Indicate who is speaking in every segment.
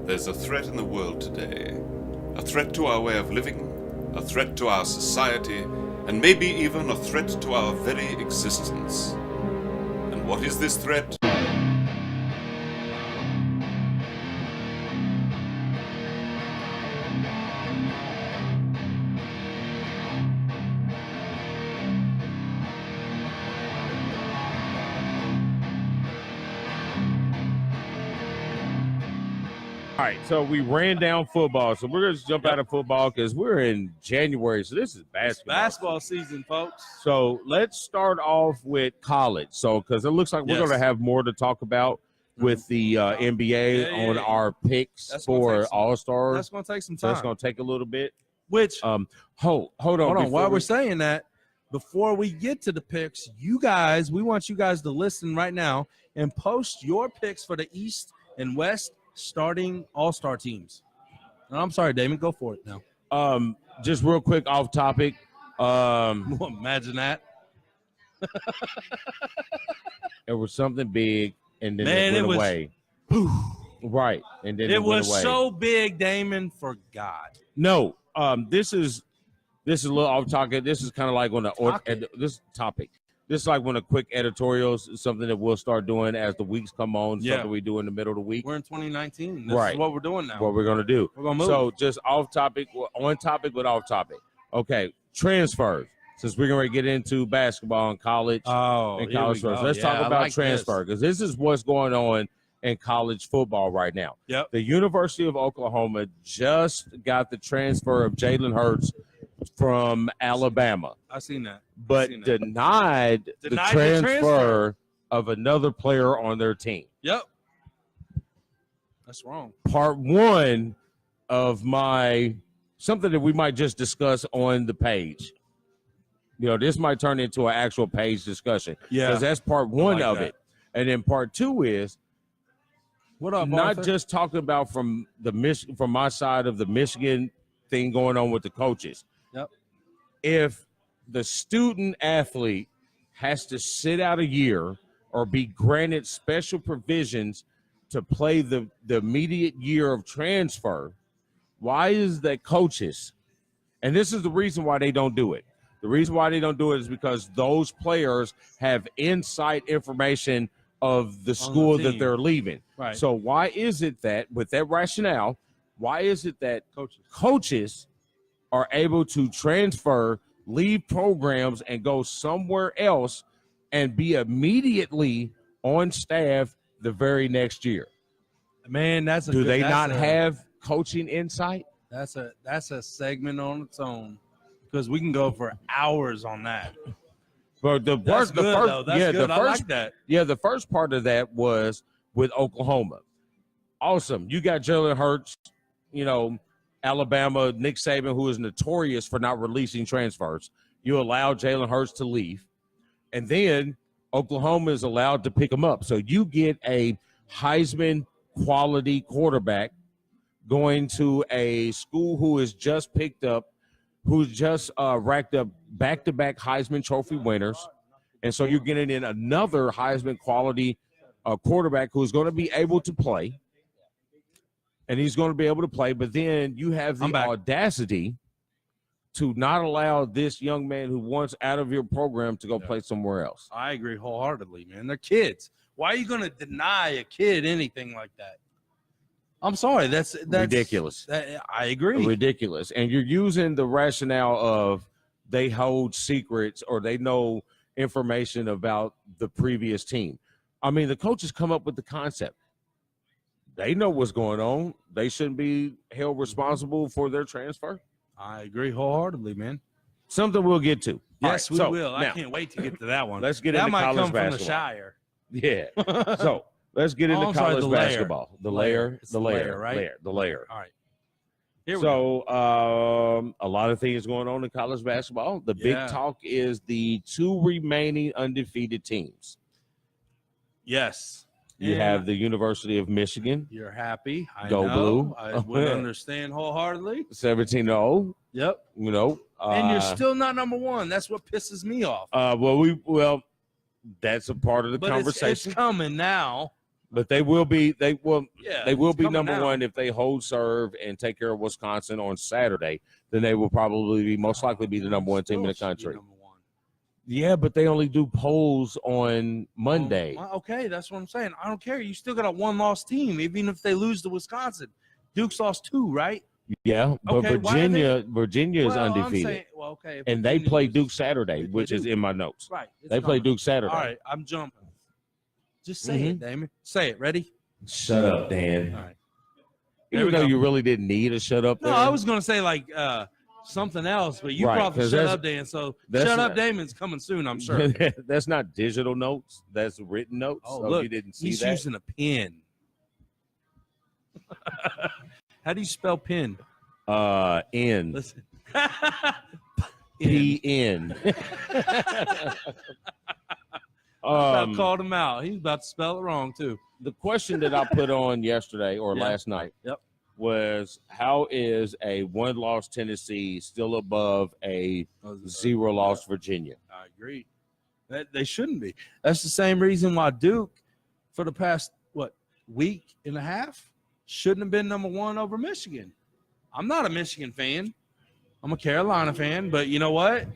Speaker 1: There's a threat in the world today. A threat to our way of living, a threat to our society, and maybe even a threat to our very existence. And what is this threat?
Speaker 2: All right, so we ran down football, so we're going to jump out of football because we're in January, so this is
Speaker 3: basketball season, folks.
Speaker 2: So let's start off with college. So because it looks like we're going to have more to talk about with the NBA on our picks for All-Stars.
Speaker 3: That's going to take some time.
Speaker 2: That's going to take a little bit.
Speaker 3: Which
Speaker 2: hold on.
Speaker 3: While we're saying that, before we get to the picks, we want you guys to listen right now and post your picks for the East and West starting all-star teams. No, I'm sorry, Damon. Go for it now.
Speaker 2: Just real quick off topic.
Speaker 3: Imagine that.
Speaker 2: It was something big, and then it went away.
Speaker 3: Poof.
Speaker 2: Right, and then
Speaker 3: it
Speaker 2: went
Speaker 3: was
Speaker 2: away.
Speaker 3: so big, Damon forgot.
Speaker 2: No, this is a little off topic. This is kind of like on this topic. This is like one of the quick editorials, something that we'll start doing as the weeks come on, something we do in the middle of the week.
Speaker 3: We're in 2019. This is what we're doing now.
Speaker 2: What we're going to do.
Speaker 3: We're going to move.
Speaker 2: So just off topic, on topic, but off topic. Okay, transfers. Since we're going to get into basketball and college and college first. Let's talk about transfer because this is what's going on in college football right now.
Speaker 3: Yep.
Speaker 2: The University of Oklahoma just got the transfer of Jalen Hurts from Alabama.
Speaker 3: I seen that.
Speaker 2: But denied the transfer of another player on their team.
Speaker 3: Yep. That's wrong.
Speaker 2: Part one of something that we might just discuss on the page. You know, this might turn into an actual page discussion.
Speaker 3: Yeah.
Speaker 2: Because that's part one of it. And then part two is
Speaker 3: what up,
Speaker 2: not
Speaker 3: Arthur?
Speaker 2: just talking about from my side of the Michigan thing going on with the coaches.
Speaker 3: Yep.
Speaker 2: If the student athlete has to sit out a year or be granted special provisions to play the immediate year of transfer, why is that coaches? And this is the reason why they don't do it. The reason why they don't do it is because those players have inside information of the school that they're leaving.
Speaker 3: Right.
Speaker 2: So why is it that, with that rationale, why is it that coaches are able to transfer, leave programs, and go somewhere else and be immediately on staff the very next year?
Speaker 3: Man,
Speaker 2: do they not have coaching insight?
Speaker 3: That's a segment on its own because we can go for hours on that.
Speaker 2: But the first,
Speaker 3: I like that.
Speaker 2: Yeah, the first part of that was with Oklahoma. Awesome. You got Jalen Hurts, Alabama, Nick Saban, who is notorious for not releasing transfers. You allow Jalen Hurts to leave, and then Oklahoma is allowed to pick him up. So you get a Heisman quality quarterback going to a school who is just picked up, who's just racked up back-to-back Heisman Trophy winners. And so you're getting in another Heisman quality quarterback who's going to be able to play. And he's going to be able to play, but then you have the audacity to not allow this young man who wants out of your program to go play somewhere else.
Speaker 3: I agree wholeheartedly, man. They're kids. Why are you going to deny a kid anything like that? I'm sorry. That's
Speaker 2: ridiculous.
Speaker 3: I agree.
Speaker 2: Ridiculous. And you're using the rationale of they hold secrets or they know information about the previous team. I mean, the coaches come up with the concept. They know what's going on. They shouldn't be held responsible for their transfer.
Speaker 3: I agree wholeheartedly, man.
Speaker 2: Something we'll get to.
Speaker 3: Yes, we will. I can't wait to get to that one.
Speaker 2: Let's get into college basketball. That might come
Speaker 3: from the Shire.
Speaker 2: Yeah. So let's get into college basketball. The layer,
Speaker 3: right?
Speaker 2: The layer.
Speaker 3: All right.
Speaker 2: A lot of things going on in college basketball. The big talk is the two remaining undefeated teams.
Speaker 3: Yes.
Speaker 2: You have the University of Michigan.
Speaker 3: You're happy.
Speaker 2: Go Blue.
Speaker 3: I would understand wholeheartedly.
Speaker 2: 17-0.
Speaker 3: Yep.
Speaker 2: And
Speaker 3: you're still not number one. That's what pisses me off.
Speaker 2: That's a part of the conversation.
Speaker 3: It's coming now.
Speaker 2: But they will be. They will be number
Speaker 3: now.
Speaker 2: one if they hold serve and take care of Wisconsin on Saturday. Then they will probably be most likely be the number one team in the country. Yeah, but they only do polls on Monday.
Speaker 3: Okay, that's what I'm saying. I don't care. You still got a one-loss team, even if they lose to Wisconsin. Duke's lost 2, right?
Speaker 2: Yeah, but
Speaker 3: Okay,
Speaker 2: Virginia is undefeated. And they play Duke Saturday, which is in my notes.
Speaker 3: Right.
Speaker 2: They play Duke Saturday.
Speaker 3: All right, I'm jumping. Just say it, Damon. Say it. Ready?
Speaker 2: Shut up, Dan.
Speaker 3: All right.
Speaker 2: Even though you really didn't need a shut up there.
Speaker 3: No, I was going to say like something else, but you brought the shut up, Dan. So shut up, Damon's coming soon, I'm sure.
Speaker 2: That's not digital notes. That's written notes.
Speaker 3: Oh,
Speaker 2: so
Speaker 3: look,
Speaker 2: you didn't see
Speaker 3: he's
Speaker 2: that.
Speaker 3: using a pen. How do you spell pin?
Speaker 2: N.
Speaker 3: Listen.
Speaker 2: P-N.
Speaker 3: I called him out. He's about to spell it wrong, too.
Speaker 2: The question that I put on yesterday or last night was, how is a one-loss Tennessee still above a zero-loss Virginia?
Speaker 3: I agree. They shouldn't be. That's the same reason why Duke, for the past, week and a half, shouldn't have been number one over Michigan. I'm not a Michigan fan. I'm a Carolina fan, but you know what?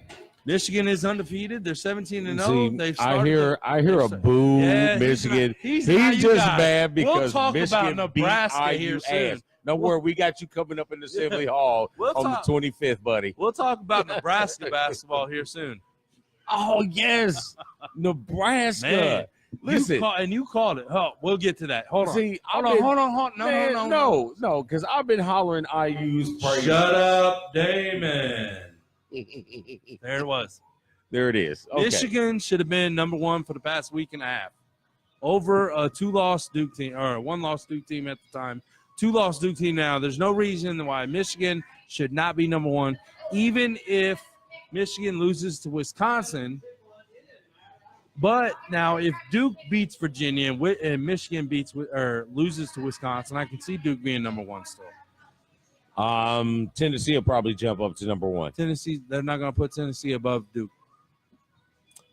Speaker 3: Michigan is undefeated. They're 17-0.
Speaker 2: I hear a boo, Michigan. He's just mad because Michigan beat IU ass. Don't worry, we got you coming up in the Assembly Hall on the 25th, buddy.
Speaker 3: We'll talk about Nebraska basketball here soon.
Speaker 2: Oh, yes. Nebraska.
Speaker 3: Man,
Speaker 2: listen.
Speaker 3: You called it. Oh, we'll get to that. Hold on.
Speaker 2: See,
Speaker 3: hold on.
Speaker 2: No, because I've been hollering IU's praise.
Speaker 3: Shut up, Damon. There it was.
Speaker 2: There it is. Okay.
Speaker 3: Michigan should have been number one for the past week and a half over a 2-loss Duke team or a 1-loss Duke team at the time. 2-loss Duke team now. There's no reason why Michigan should not be number one, even if Michigan loses to Wisconsin. But now, if Duke beats Virginia and Michigan loses to Wisconsin, I can see Duke being number one still.
Speaker 2: Tennessee will probably jump up to number one.
Speaker 3: Tennessee, they're not going to put Tennessee above Duke.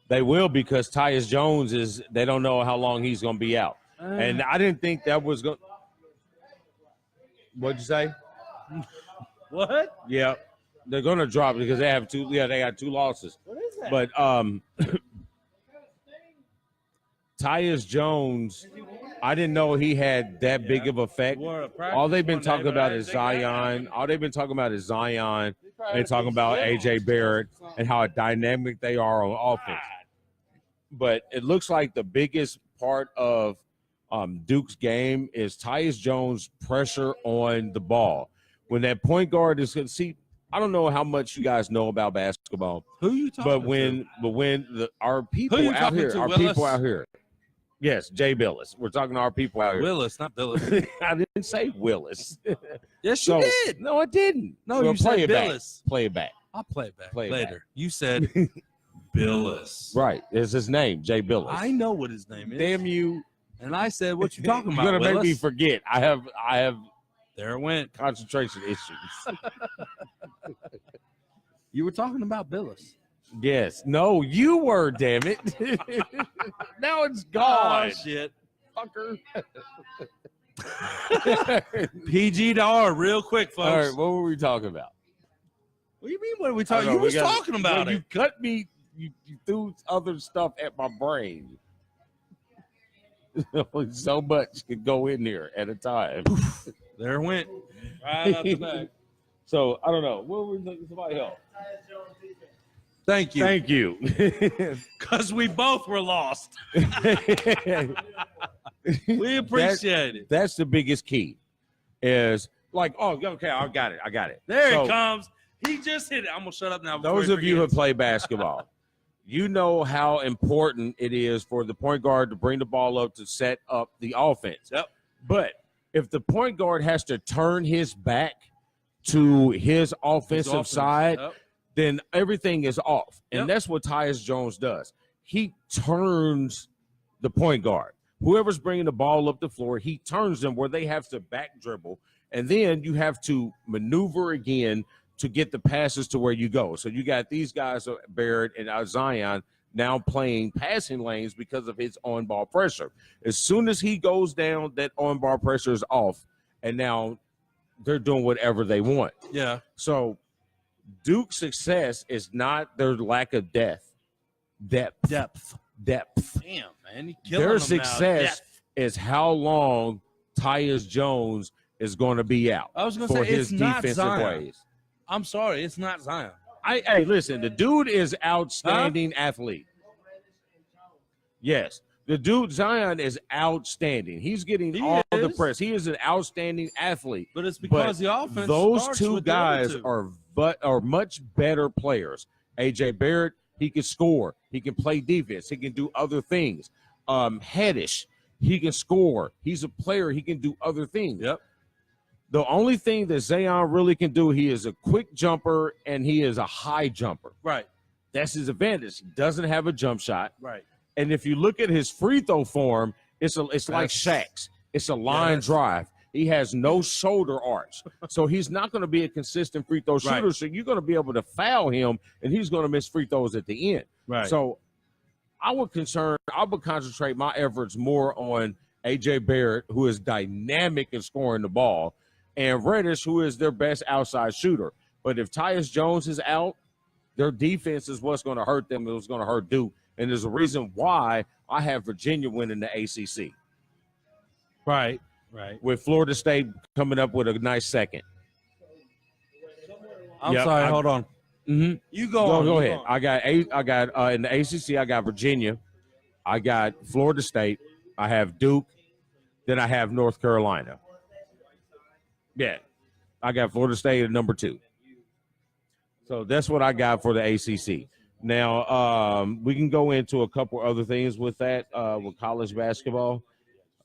Speaker 2: They will, because Tyus Jones they don't know how long he's going to be out. And I didn't think that was going. What'd you say?
Speaker 3: What?
Speaker 2: Yeah, they're going to drop because they have two. Yeah, they got 2 losses.
Speaker 3: What is that?
Speaker 2: But Tyus Jones, I didn't know he had that big of effect. All they've been talking about is Zion. All they've been talking about is Zion. They're talking about A.J. Barrett and how dynamic they are on offense. But it looks like the biggest part of Duke's game is Tyus Jones' pressure on the ball. When that point guard is – see, I don't know how much you guys know about basketball.
Speaker 3: Who are you talking
Speaker 2: to? Our people out here. Yes, Jay Billis. We're talking to our people out here.
Speaker 3: Willis, not Billis.
Speaker 2: I didn't say Willis.
Speaker 3: Yes, you did.
Speaker 2: No, I didn't.
Speaker 3: No, you said
Speaker 2: Billis. Play it back.
Speaker 3: I'll play it back
Speaker 2: Play it
Speaker 3: later.
Speaker 2: back.
Speaker 3: You said Billis.
Speaker 2: Right. It's his name, Jay Billis.
Speaker 3: I know what his name is.
Speaker 2: Damn you.
Speaker 3: And I said, what you talking about,
Speaker 2: You're going to
Speaker 3: Willis?
Speaker 2: make me forget. I have
Speaker 3: There it went.
Speaker 2: concentration issues.
Speaker 3: You were talking about Billis.
Speaker 2: Yes. No, you were, damn it. Now it's gone.
Speaker 3: Oh, shit.
Speaker 2: Fucker.
Speaker 3: PG to R real quick, folks.
Speaker 2: All right, what were we talking about?
Speaker 3: What do you mean, what are we talking about? You was talking about it.
Speaker 2: You cut me. You threw other stuff at my brain. So much could go in there at a time.
Speaker 3: There it went. Right out the back.
Speaker 2: So, I don't know. What were we somebody help?
Speaker 3: Thank you.
Speaker 2: Thank you.
Speaker 3: Because we both were lost. We appreciate it.
Speaker 2: That's the biggest key. Is like, oh, okay, I got it.
Speaker 3: There it comes. He just hit it. I'm going to shut up now.
Speaker 2: Those of you who play basketball, you know how important it is for the point guard to bring the ball up to set up the offense.
Speaker 3: Yep.
Speaker 2: But if the point guard has to turn his back to his offensive side, then everything is off. And that's what Tyus Jones does. He turns the point guard. Whoever's bringing the ball up the floor, he turns them where they have to back dribble. And then you have to maneuver again to get the passes to where you go. So you got these guys, Barrett and Zion, now playing passing lanes because of his on-ball pressure. As soon as he goes down, that on-ball pressure is off, and now they're doing whatever they want.
Speaker 3: Yeah.
Speaker 2: So Duke's success is not their lack of depth.
Speaker 3: Damn, man. You killing
Speaker 2: Their
Speaker 3: them
Speaker 2: success is how long Tyus Jones is going to be out.
Speaker 3: I was going to
Speaker 2: for
Speaker 3: say,
Speaker 2: his
Speaker 3: it's not
Speaker 2: defensive
Speaker 3: Zion.
Speaker 2: ways.
Speaker 3: I'm sorry, it's not Zion.
Speaker 2: Hey, listen, the dude is outstanding athlete. Yes, the dude Zion is outstanding. He's getting all the press. He is an outstanding athlete.
Speaker 3: But it's because the offense.
Speaker 2: Those
Speaker 3: starts
Speaker 2: two
Speaker 3: with the
Speaker 2: guys
Speaker 3: other two.
Speaker 2: are much better players. AJ Barrett, he can score. He can play defense. He can do other things. Heddish, he can score. He's a player. He can do other things.
Speaker 3: Yep.
Speaker 2: The only thing that Zion really can do, he is a quick jumper and he is a high jumper.
Speaker 3: Right.
Speaker 2: That's his advantage. He doesn't have a jump shot.
Speaker 3: Right.
Speaker 2: And if you look at his free throw form, it's like Shaq's. It's a line drive. He has no shoulder arch. So he's not going to be a consistent free throw shooter.
Speaker 3: Right.
Speaker 2: So you're going to be able to foul him, and he's going to miss free throws at the end.
Speaker 3: Right.
Speaker 2: So I would concentrate my efforts more on AJ Barrett, who is dynamic in scoring the ball, and Reddish, who is their best outside shooter. But if Tyus Jones is out, their defense is what's going to hurt them. It's going to hurt Duke. And there's a reason why I have Virginia winning the ACC.
Speaker 3: Right.
Speaker 2: With Florida State coming up with a nice second.
Speaker 3: I'm sorry. Hold on.
Speaker 2: Mm-hmm.
Speaker 3: You go
Speaker 2: ahead.
Speaker 3: On.
Speaker 2: I got in the ACC. I got Virginia. I got Florida State. I have Duke. Then I have North Carolina. Yeah, I got Florida State at number 2. So that's what I got for the ACC. Now, we can go into a couple other things with that, with college basketball.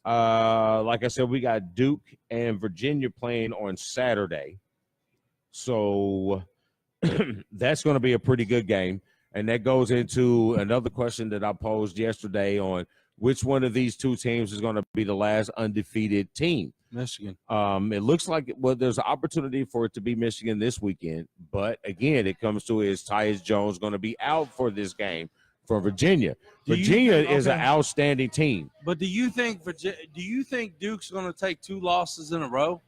Speaker 2: Like I said, we got Duke and Virginia playing on Saturday. So that's going to be a pretty good game. And that goes into another question that I posed yesterday on which one of these two teams is going to be the last undefeated team.
Speaker 3: Michigan.
Speaker 2: It looks like there's an opportunity for it to be Michigan this weekend, but again, it comes to is Tyus Jones going to be out for this game for Virginia? Virginia is an outstanding team.
Speaker 3: But do you think Duke's going to take 2 losses in a row?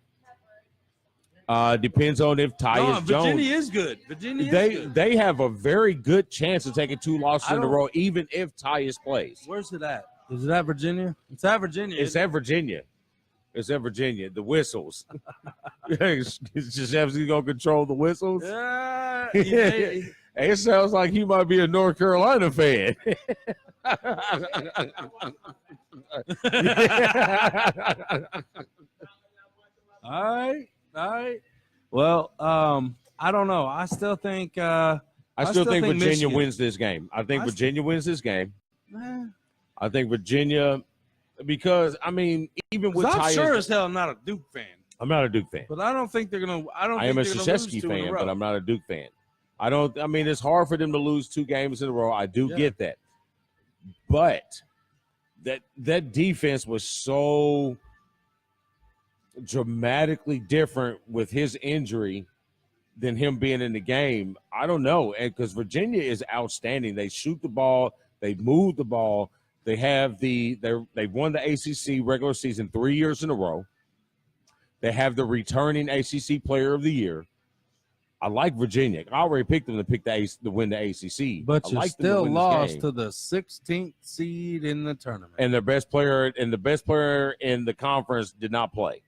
Speaker 2: Depends on if Tyus Jones.
Speaker 3: Virginia is good.
Speaker 2: They have a very good chance of taking 2 losses in a row, even if Tyus plays.
Speaker 3: Where's it at? Is it at Virginia? It's at Virginia.
Speaker 2: It's at Virginia. It's at Virginia. The whistles. Krzyzewski's going to control the whistles? It sounds like he might be a North Carolina fan.
Speaker 3: All right. Well, I don't know. I still think
Speaker 2: I still think Virginia
Speaker 3: Michigan
Speaker 2: wins this game. I think Virginia wins this game. I think Virginia, because I mean, even with
Speaker 3: I'm
Speaker 2: Tyus,
Speaker 3: sure as hell not a Duke fan.
Speaker 2: I'm not a Duke fan,
Speaker 3: but I don't think they're gonna. I
Speaker 2: am a Krzyzewski fan, but I'm not a Duke fan. I mean, it's hard for them to lose 2 games in a row. I do get that, but that defense was so dramatically different with his injury than him being in the game. I don't know, and because Virginia is outstanding, they shoot the ball, they move the ball, they have they've won the ACC regular season 3 years in a row. They have the returning ACC Player of the Year. I like Virginia. I already picked them to win the ACC.
Speaker 3: But you still lost to the 16th seed in the tournament,
Speaker 2: and the best player in the conference did not play.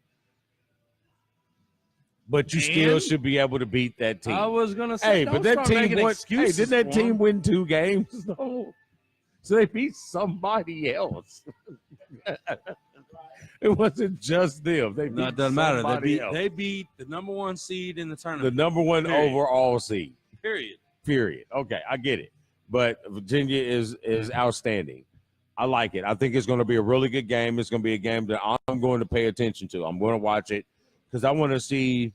Speaker 2: But you still should be able to beat that team.
Speaker 3: I was gonna say,
Speaker 2: but that team won. Hey, didn't that team win 2 games? No. So they beat somebody else. It wasn't just them. They beat
Speaker 3: it doesn't matter.
Speaker 2: They
Speaker 3: beat the number 1 seed in the tournament.
Speaker 2: The number 1 overall seed.
Speaker 3: Period.
Speaker 2: Okay, I get it. But Virginia is outstanding. I like it. I think it's going to be a really good game. It's going to be a game that I'm going to pay attention to. I'm going to watch it because I want to see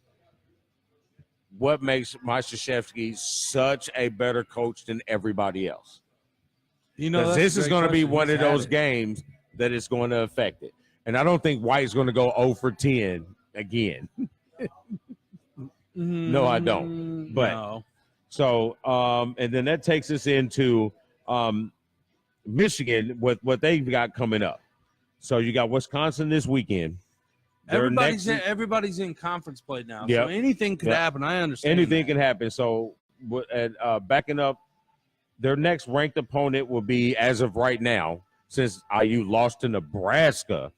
Speaker 2: what makes Mike Krzyzewski such a better coach than everybody else. This is going to be one of those games that is going to affect it. And I don't think White's going to go 0 for 10 again. No, I don't. But
Speaker 3: no.
Speaker 2: So, and then that takes us into Michigan with what they've got coming up. So you got Wisconsin this weekend.
Speaker 3: Everybody's in conference play now.
Speaker 2: Yep.
Speaker 3: So anything could happen. I understand.
Speaker 2: Anything can happen. So backing up, their next ranked opponent will be, as of right now, since IU lost to Nebraska.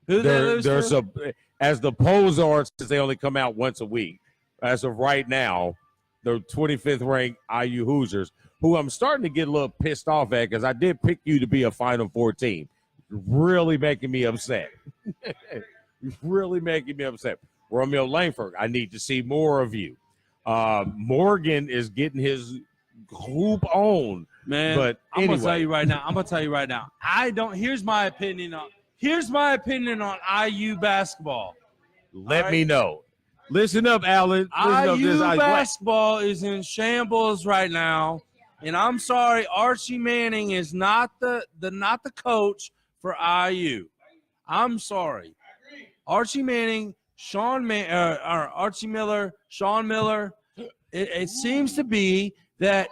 Speaker 3: Who they lose to?
Speaker 2: As the polls are, since they only come out once a week, as of right now, the 25th ranked IU Hoosiers, who I'm starting to get a little pissed off at because I did pick you to be a Final Four team. Really making me upset. Really making me upset. Romeo Langford, I need to see more of you. Morgan is getting his hoop on.
Speaker 3: Man,
Speaker 2: but
Speaker 3: I'm
Speaker 2: anyway.
Speaker 3: gonna tell you right now. Here's my opinion on IU basketball.
Speaker 2: Let me know. Listen up, Alan.
Speaker 3: IU basketball is in shambles right now, and I'm sorry, Archie Manning is not the coach for IU. I'm sorry, Archie Manning, Archie Miller, Sean Miller. It seems to be that,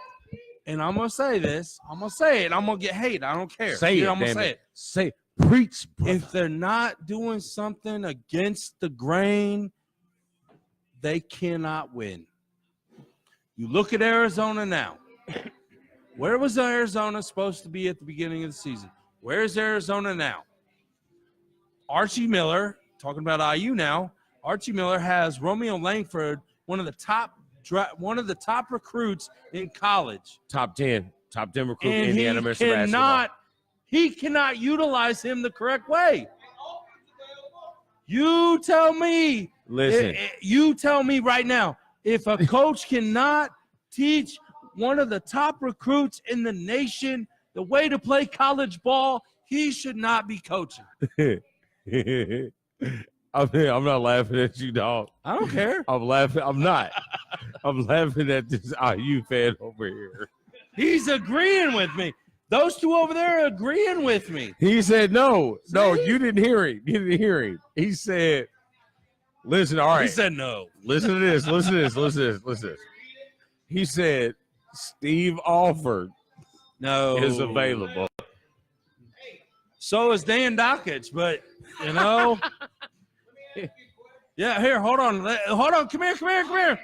Speaker 3: and I'm gonna say this. I'm gonna say it. I'm gonna get hate. I don't care.
Speaker 2: Say it.
Speaker 3: I'm gonna say it.
Speaker 2: Say preach. Brother.
Speaker 3: If they're not doing something against the grain, they cannot win. You look at Arizona now. Where was Arizona supposed to be at the beginning of the season? Where is Arizona now? Archie Miller, talking about IU now, Archie Miller has Romeo Langford, one of the top recruits in college.
Speaker 2: Top 10 recruit in
Speaker 3: And
Speaker 2: Indiana basketball.
Speaker 3: He cannot utilize him the correct way. You tell me.
Speaker 2: Listen.
Speaker 3: You tell me right now, if a coach cannot teach one of the top recruits in the nation the way to play college ball, he should not be coaching.
Speaker 2: I'm not laughing at you, dog.
Speaker 3: I don't care.
Speaker 2: I'm laughing. I'm not. I'm laughing at this IU fan over here.
Speaker 3: He's agreeing with me. Those two over there are agreeing with me.
Speaker 2: He said, no, you didn't hear him. You didn't hear him. He said, listen, all right.
Speaker 3: He said no.
Speaker 2: Listen to this. He said, Steve Alford is available.
Speaker 3: So is Dan Dockage, but, you know. Yeah, here, hold on. Come here.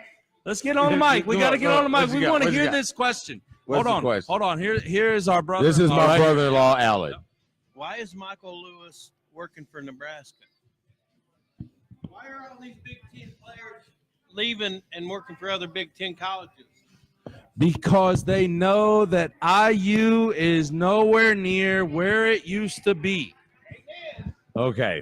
Speaker 3: Let's get on the mic. We got to get on the mic. We want to hear this question. Hold on. Here is our brother.
Speaker 2: This is my brother-in-law, Alan.
Speaker 4: Why is Michael Lewis working for Nebraska? Why are all these Big Ten players leaving and working for other Big Ten colleges?
Speaker 3: Because they know that IU is nowhere near where it used to be.
Speaker 2: Okay.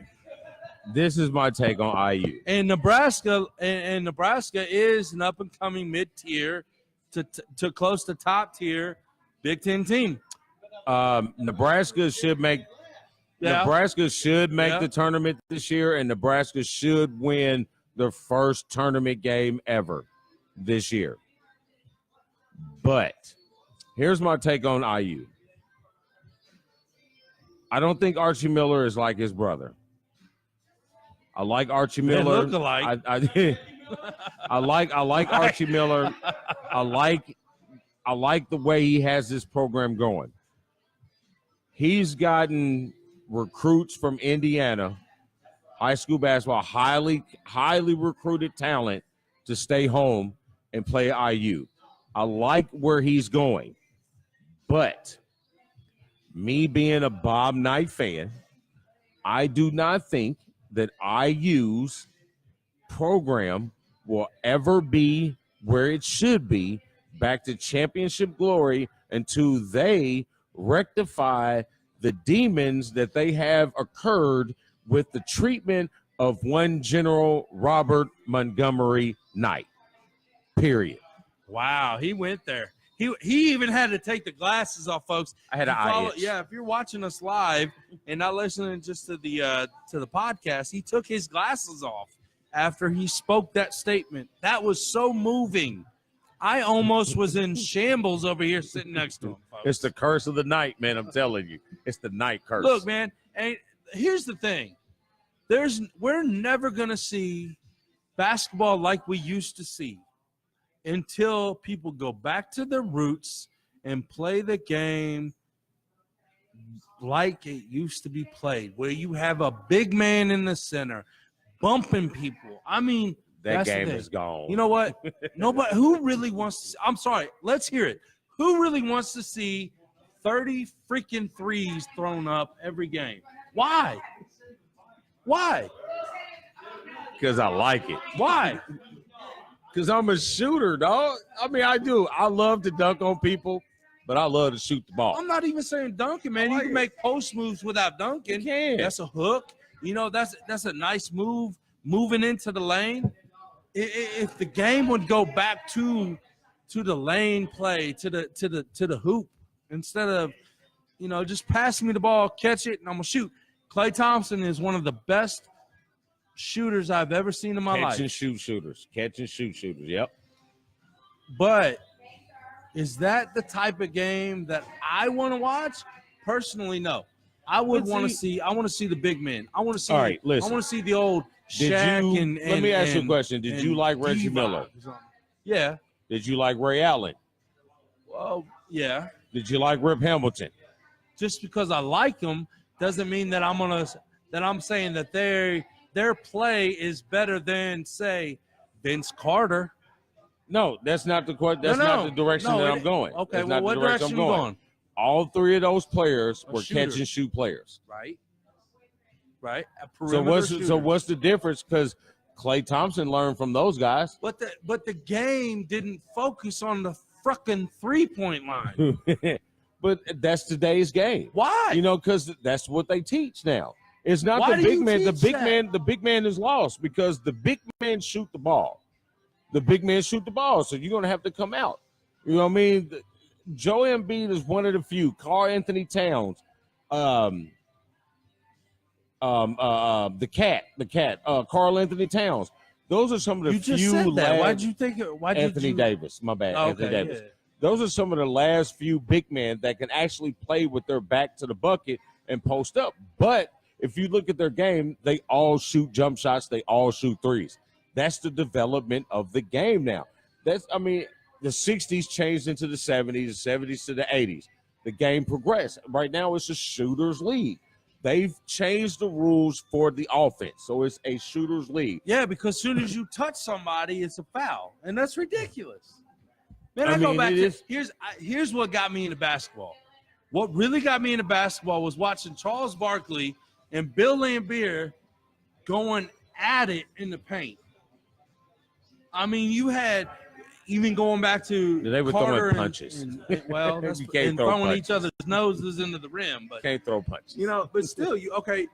Speaker 2: This is my take on IU.
Speaker 3: And Nebraska is an up-and-coming mid-tier to close to top-tier Big Ten team.
Speaker 2: Nebraska should make the tournament this year, and Nebraska should win their first tournament game ever this year. But here's my take on IU. I don't think Archie Miller is like his brother. I like Archie Miller.
Speaker 3: They look alike.
Speaker 2: I like Archie Miller. I like the way he has this program going. He's gotten recruits from Indiana, high school basketball, highly recruited talent to stay home and play IU. I like where he's going. But me being a Bob Knight fan, I do not think that IU's program will ever be where it should be, back to championship glory, until they rectify the demons that they have occurred with the treatment of one General Robert Montgomery Knight. Period.
Speaker 3: Wow, he went there. He even had to take the glasses off, folks.
Speaker 2: I had an eye itch.
Speaker 3: Yeah, if you're watching us live and not listening just to the podcast, he took his glasses off after he spoke that statement. That was so moving. I almost was in shambles over here sitting next to him, folks.
Speaker 2: It's the curse of the night, man. I'm telling you. It's the night curse.
Speaker 3: Look, man, and here's the thing. We're never going to see basketball like we used to see until people go back to their roots and play the game like it used to be played, where you have a big man in the center bumping people. I mean,
Speaker 2: That
Speaker 3: that's the
Speaker 2: game
Speaker 3: thing.
Speaker 2: is gone.
Speaker 3: You know what? Nobody who really wants to, I'm sorry, let's hear it. Who really wants to see 30 freaking threes thrown up every game? Why? Why?
Speaker 2: Because I like it.
Speaker 3: Why?
Speaker 2: Because I'm a shooter, dog. I mean, I do. I love to dunk on people, but I love to shoot the ball.
Speaker 3: I'm not even saying dunking, man. You can make post moves without dunking.
Speaker 2: You can.
Speaker 3: That's a hook. You know, that's a nice move, moving into the lane. If the game would go back to the lane play, to the hoop, instead of, you know, just pass me the ball, catch it, and I'm gonna shoot. Klay Thompson is one of the best shooters I've ever seen in my life.
Speaker 2: Catch and shoot shooters. Catch and shoot shooters. Yep.
Speaker 3: But is that the type of game that I want to watch? Personally, no. I would want to see. I want to see the big men. I want to see.
Speaker 2: All right, listen.
Speaker 3: I want to see the old
Speaker 2: Did
Speaker 3: Shaq
Speaker 2: you,
Speaker 3: and
Speaker 2: let me ask you a
Speaker 3: and-
Speaker 2: question. Did you
Speaker 3: and
Speaker 2: like Reggie
Speaker 3: Diva
Speaker 2: Miller?
Speaker 3: or something. Yeah.
Speaker 2: Did you like Ray Allen?
Speaker 3: Well, yeah.
Speaker 2: Did you like Rip Hamilton?
Speaker 3: Just because I like them doesn't mean that I'm saying that their play is better than, say, Vince Carter.
Speaker 2: No, that's not the That's not the direction that I'm going.
Speaker 3: Okay,
Speaker 2: That's
Speaker 3: well,
Speaker 2: not
Speaker 3: what
Speaker 2: the direction
Speaker 3: direction
Speaker 2: I'm
Speaker 3: you
Speaker 2: going.
Speaker 3: going?
Speaker 2: All three of those players
Speaker 3: A
Speaker 2: were
Speaker 3: shooter.
Speaker 2: catch and shoot players.
Speaker 3: Right. Right. A
Speaker 2: So
Speaker 3: perimeter shooter.
Speaker 2: what's the difference? Because Klay Thompson learned from those guys.
Speaker 3: But the game didn't focus on the frickin' 3-point line.
Speaker 2: But that's today's game.
Speaker 3: Why?
Speaker 2: You know, because that's what they teach now. It's not
Speaker 3: Why
Speaker 2: the
Speaker 3: do
Speaker 2: big
Speaker 3: you
Speaker 2: man. The
Speaker 3: teach
Speaker 2: big
Speaker 3: that?
Speaker 2: man. The big man is lost because the big man shoot the ball. The big man shoot the ball. So you're gonna have to come out. You know what I mean? Joe Embiid is one of the few. Karl Anthony Towns, the cat, Karl Anthony Towns. Those are some of the
Speaker 3: You just
Speaker 2: few.
Speaker 3: said that.
Speaker 2: last-
Speaker 3: Why'd you think it? Why did
Speaker 2: Anthony
Speaker 3: you?
Speaker 2: Davis. My bad.
Speaker 3: Oh,
Speaker 2: Anthony
Speaker 3: okay,
Speaker 2: Davis.
Speaker 3: yeah.
Speaker 2: Those are some of the last few big men that can actually play with their back to the bucket and post up. But if you look at their game, they all shoot jump shots. They all shoot threes. That's the development of the game now. The 60s changed into the 70s, the 70s to the 80s. The game progressed. Right now, it's a shooter's league. They've changed the rules for the offense, so it's a shooter's league.
Speaker 3: Yeah, because as soon as you touch somebody, it's a foul, and that's ridiculous. Man,
Speaker 2: I
Speaker 3: I go
Speaker 2: mean,
Speaker 3: back
Speaker 2: it
Speaker 3: to
Speaker 2: is-
Speaker 3: here's what got me into basketball. What really got me into basketball was watching Charles Barkley and Bill Laimbeer going at it in the paint. I mean, you had even going back to
Speaker 2: They were throwing
Speaker 3: Carter
Speaker 2: punches.
Speaker 3: and that's
Speaker 2: You can't
Speaker 3: and
Speaker 2: throw
Speaker 3: throwing
Speaker 2: punches.
Speaker 3: each other's noses into the rim. But
Speaker 2: Can't throw punches.
Speaker 3: you know, but still,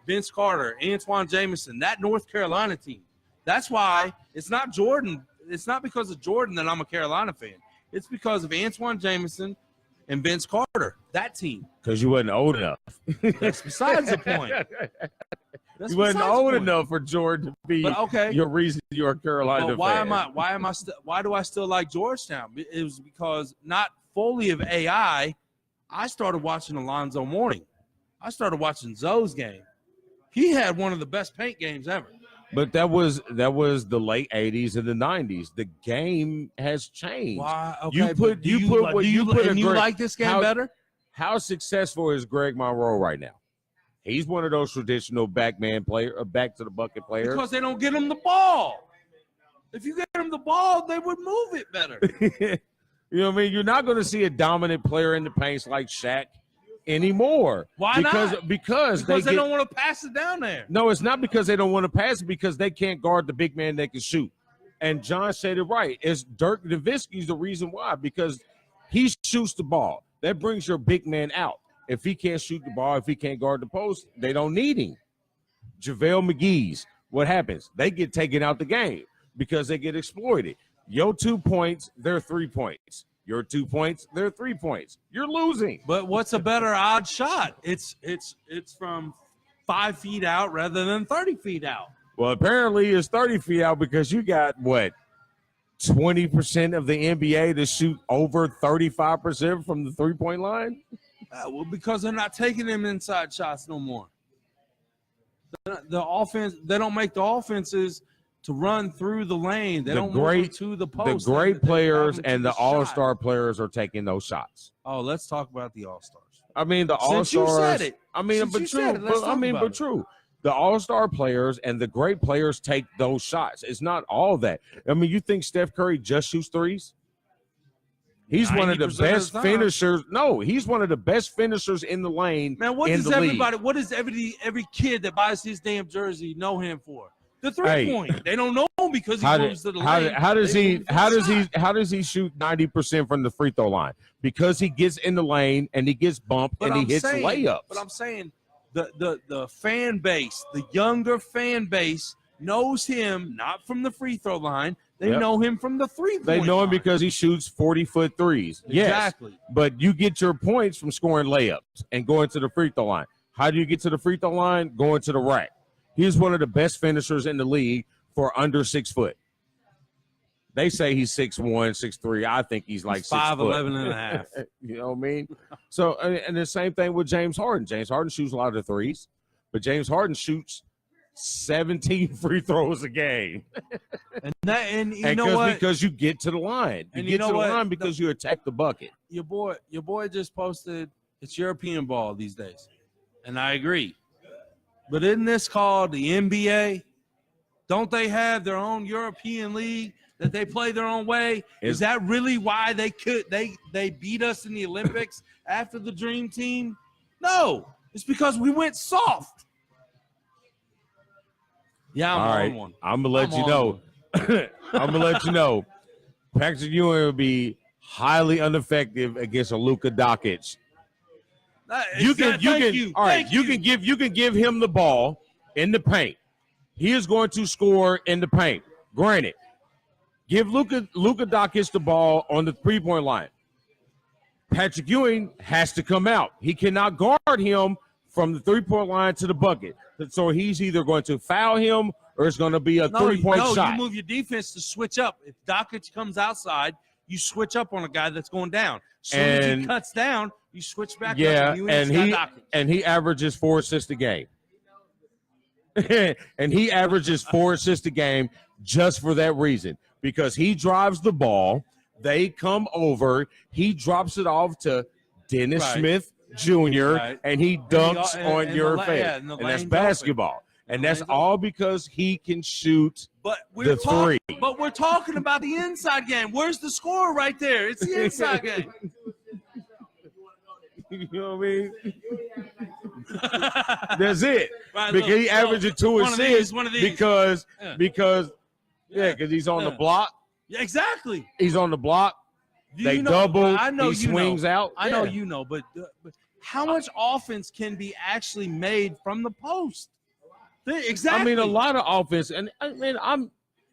Speaker 3: Vince Carter, Antoine Jameson, that North Carolina team. That's why it's not Jordan. It's not because of Jordan that I'm a Carolina fan. It's because of Antoine Jameson and Vince Carter, that team.
Speaker 2: Because you wasn't old enough.
Speaker 3: That's besides the point. That's
Speaker 2: You wasn't
Speaker 3: besides the
Speaker 2: old
Speaker 3: point.
Speaker 2: enough for Jordan to be
Speaker 3: But okay.
Speaker 2: your reason you're a Carolina
Speaker 3: But why
Speaker 2: fan.
Speaker 3: why do I still like Georgetown? It was because not fully of AI. I started watching Alonzo Mourning. I started watching Zoe's game. He had one of the best paint games ever.
Speaker 2: But that was the late 80s and the 90s. The game has changed.
Speaker 3: Why?
Speaker 2: You
Speaker 3: Okay,
Speaker 2: put-
Speaker 3: but do
Speaker 2: you put
Speaker 3: li-
Speaker 2: what-
Speaker 3: do
Speaker 2: you
Speaker 3: you
Speaker 2: put a
Speaker 3: and you
Speaker 2: great-
Speaker 3: like this game
Speaker 2: how-
Speaker 3: better?
Speaker 2: How successful is Greg Monroe right now? He's one of those traditional back to the bucket players.
Speaker 3: Because they don't get him the ball. If you get him the ball, they would move it better.
Speaker 2: You know what I mean? You're not going to see a dominant player in the paints like Shaq anymore.
Speaker 3: Why not?
Speaker 2: Because
Speaker 3: Because they
Speaker 2: get-
Speaker 3: don't want to pass it down there.
Speaker 2: No, it's not because they don't want to pass it, because they can't guard the big man that can shoot. And John said it right. It's Dirk Nowitzki's the reason why, because he shoots the ball. That brings your big man out. If he can't shoot the ball, if he can't guard the post, they don't need him. JaVale McGee's, what happens? They get taken out the game because they get exploited. Your 2 points, they're 3 points. Your 2 points, they're 3 points. You're losing.
Speaker 3: But what's a better odd shot? It's from 5 feet out rather than 30 feet out.
Speaker 2: Well, apparently it's 30 feet out because you got, 20% of the NBA to shoot over 35% from the three-point line?
Speaker 3: Well, because they're not taking them inside shots no more. The offense, they don't make the offenses to run through the lane. They
Speaker 2: The
Speaker 3: don't move
Speaker 2: great-
Speaker 3: them to the
Speaker 2: The
Speaker 3: post.
Speaker 2: great
Speaker 3: They
Speaker 2: players
Speaker 3: have them to
Speaker 2: and the
Speaker 3: shot.
Speaker 2: all-star players are taking those shots.
Speaker 3: Oh, let's talk about the all-stars.
Speaker 2: I mean, the
Speaker 3: Since you
Speaker 2: all-stars.
Speaker 3: said it.
Speaker 2: I mean,
Speaker 3: Since
Speaker 2: but
Speaker 3: you
Speaker 2: true.
Speaker 3: said it, let's
Speaker 2: But, I
Speaker 3: talk
Speaker 2: mean,
Speaker 3: about
Speaker 2: but
Speaker 3: it.
Speaker 2: true. The all-star players and the great players take those shots. It's not all that. I mean, you think Steph Curry just shoots threes? He's one of the
Speaker 3: 90% of the
Speaker 2: best
Speaker 3: time.
Speaker 2: finishers. No, he's one of the best finishers in the lane.
Speaker 3: Man, what
Speaker 2: in
Speaker 3: does
Speaker 2: the
Speaker 3: everybody?
Speaker 2: league.
Speaker 3: What does every kid that buys his damn jersey know him for? The
Speaker 2: Hey.
Speaker 3: 3-point. They don't know him because he moves to the lane.
Speaker 2: How does
Speaker 3: They
Speaker 2: he
Speaker 3: move to
Speaker 2: how
Speaker 3: the
Speaker 2: does he
Speaker 3: shot.
Speaker 2: how does he shoot 90% from the free throw line? Because he gets in the lane and he gets bumped
Speaker 3: But
Speaker 2: and
Speaker 3: I'm
Speaker 2: he hits
Speaker 3: saying,
Speaker 2: layups.
Speaker 3: But I'm saying the fan base, the younger fan base knows him not from the free throw line. They
Speaker 2: Yep.
Speaker 3: know him from the 3-point
Speaker 2: They know him
Speaker 3: line.
Speaker 2: because he shoots 40-foot threes. Yes,
Speaker 3: Exactly.
Speaker 2: but you get your points from scoring layups and going to the free throw line. How do you get to the free throw line? Going to the rack. He's one of the best finishers in the league for under 6 foot. They say he's 6'1", 6'3". I think he's like
Speaker 3: 5'11"
Speaker 2: 6
Speaker 3: and a half.
Speaker 2: You know what I mean? So, and the same thing with James Harden. James Harden shoots a lot of threes, but James Harden shoots 17 free throws a game.
Speaker 3: And you
Speaker 2: And
Speaker 3: know what?
Speaker 2: because you get to the line. You
Speaker 3: And
Speaker 2: get
Speaker 3: you know
Speaker 2: to the
Speaker 3: what?
Speaker 2: line because you attack the bucket.
Speaker 3: Your boy just posted it's European ball these days. And I agree. But isn't this called the NBA? Don't they have their own European league that they play their own way? Is that really why they beat us in the Olympics after the Dream Team? No, it's because we went soft. Yeah, I'm
Speaker 2: All
Speaker 3: on
Speaker 2: right,
Speaker 3: one.
Speaker 2: I'm gonna let
Speaker 3: I'm
Speaker 2: you
Speaker 3: on
Speaker 2: know. I'm gonna let you know. Patrick Ewing will be highly ineffective against a Luka Doncic. You can give him the ball in the paint. He is going to score in the paint. Granted, give Luka Doncic the ball on the 3-point line. Patrick Ewing has to come out. He cannot guard him from the 3-point line to the bucket. So he's either going to foul him or it's going to be a 3-point shot.
Speaker 3: You move your defense to switch up. If Doncic comes outside, you switch up on a guy that's going down. Soon as he cuts down, you switch back up.
Speaker 2: And he averages 4 assists a game. And he averages 4 assists a game just for that reason. Because he drives the ball, they come over, he drops it off to Dennis Smith Jr., and he dunks on your face. And that's basketball. And that's all because he can shoot the three.
Speaker 3: But we're talking about the inside game. Where's the score right there? It's the inside game.
Speaker 2: You know what I mean? That's it.
Speaker 3: Right,
Speaker 2: because he averages 2 assists because he's on the block.
Speaker 3: Yeah, exactly.
Speaker 2: He's on the block. They double. He swings out.
Speaker 3: I know you know, but how much offense can be actually made from the post? Exactly.
Speaker 2: I mean, a lot of offense, and I mean, I'm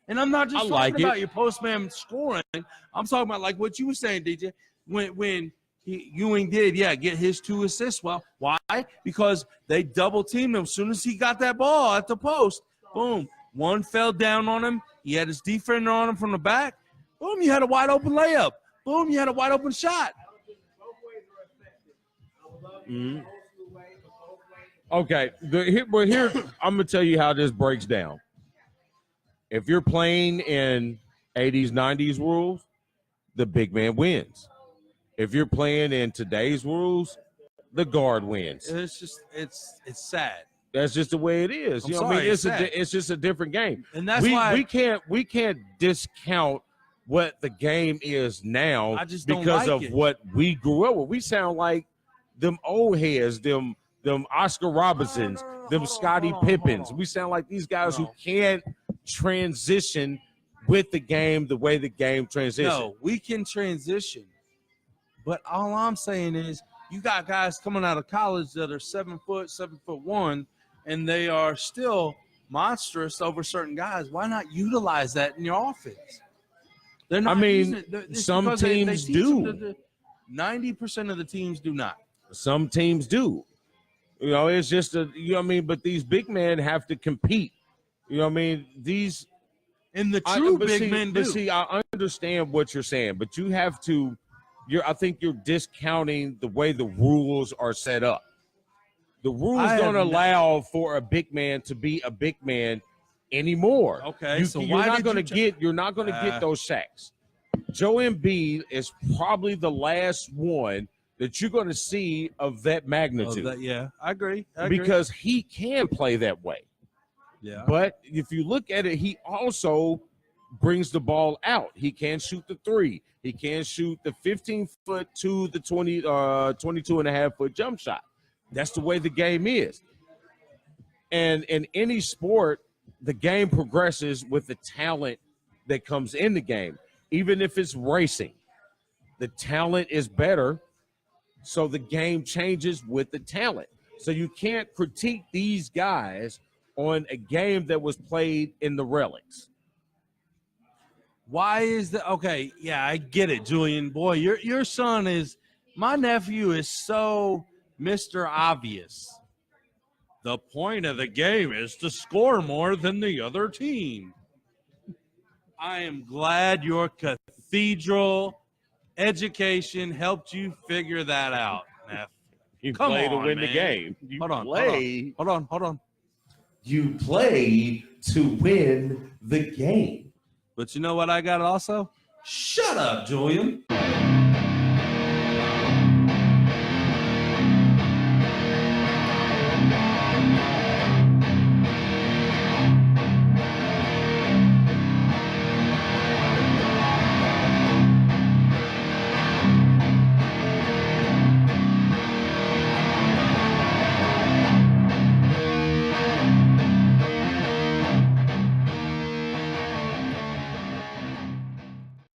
Speaker 3: not just talking about your postman scoring. I'm talking about like what you were saying, DJ. When Ewing did, get his 2 assists. Well, why? Because they double teamed him. As soon as he got that ball at the post, boom, one fell down on him. He had his defender on him from the back. Boom, you had a wide open layup. Boom, you had a wide open shot.
Speaker 2: Mm-hmm. Okay, here I'm gonna tell you how this breaks down. If you're playing in 80s, 90s rules, the big man wins. If you're playing in today's rules, the guard wins.
Speaker 3: It's sad.
Speaker 2: That's just the way it is. You know what I mean? It's just a different game.
Speaker 3: And that's why
Speaker 2: we can't discount what the game is now because of what we grew up with. We sound like them old heads, them Oscar Robinsons, them Scottie Pippins. We sound like these guys who can't transition with the game the way the game transitions.
Speaker 3: No, we can transition. But all I'm saying is you got guys coming out of college that are 7 foot, 7'1", and they are still monstrous over certain guys. Why not utilize that in your offense? They're not.
Speaker 2: Some teams do.
Speaker 3: 90% of the teams do not.
Speaker 2: Some teams do. You know, it's just but these big men have to compete. You know what I mean? These
Speaker 3: and the true big men do.
Speaker 2: But see, I understand what you're saying, but you have to. I think you're discounting the way the rules are set up. The rules don't allow for a big man to be a big man anymore.
Speaker 3: Okay, so
Speaker 2: you're
Speaker 3: why
Speaker 2: not
Speaker 3: did
Speaker 2: going to
Speaker 3: you
Speaker 2: get you're not going to get those sacks. Joe Embiid is probably the last one that you're going to see of that magnitude.
Speaker 3: I agree.
Speaker 2: Because he can play that way.
Speaker 3: Yeah.
Speaker 2: But if you look at it, he also brings the ball out. He can shoot the 3. He can shoot the 15-foot to the 22.5-foot jump shot. That's the way the game is. And in any sport, the game progresses with the talent that comes in the game. Even if it's racing, the talent is better, so the game changes with the talent. So you can't critique these guys on a game that was played in the relics.
Speaker 3: Why is that? Okay, yeah, I get it, Julian. Boy, your son is – my nephew is so Mr. Obvious. The point of the game is to score more than the other team. I am glad your cathedral education helped you figure that out, Neff.
Speaker 2: You
Speaker 3: Come
Speaker 2: play to
Speaker 3: on,
Speaker 2: win
Speaker 3: man.
Speaker 2: the game. You
Speaker 3: Hold on. Hold on.
Speaker 2: You play to win the game.
Speaker 3: But you know what I got also? Shut up, Julian.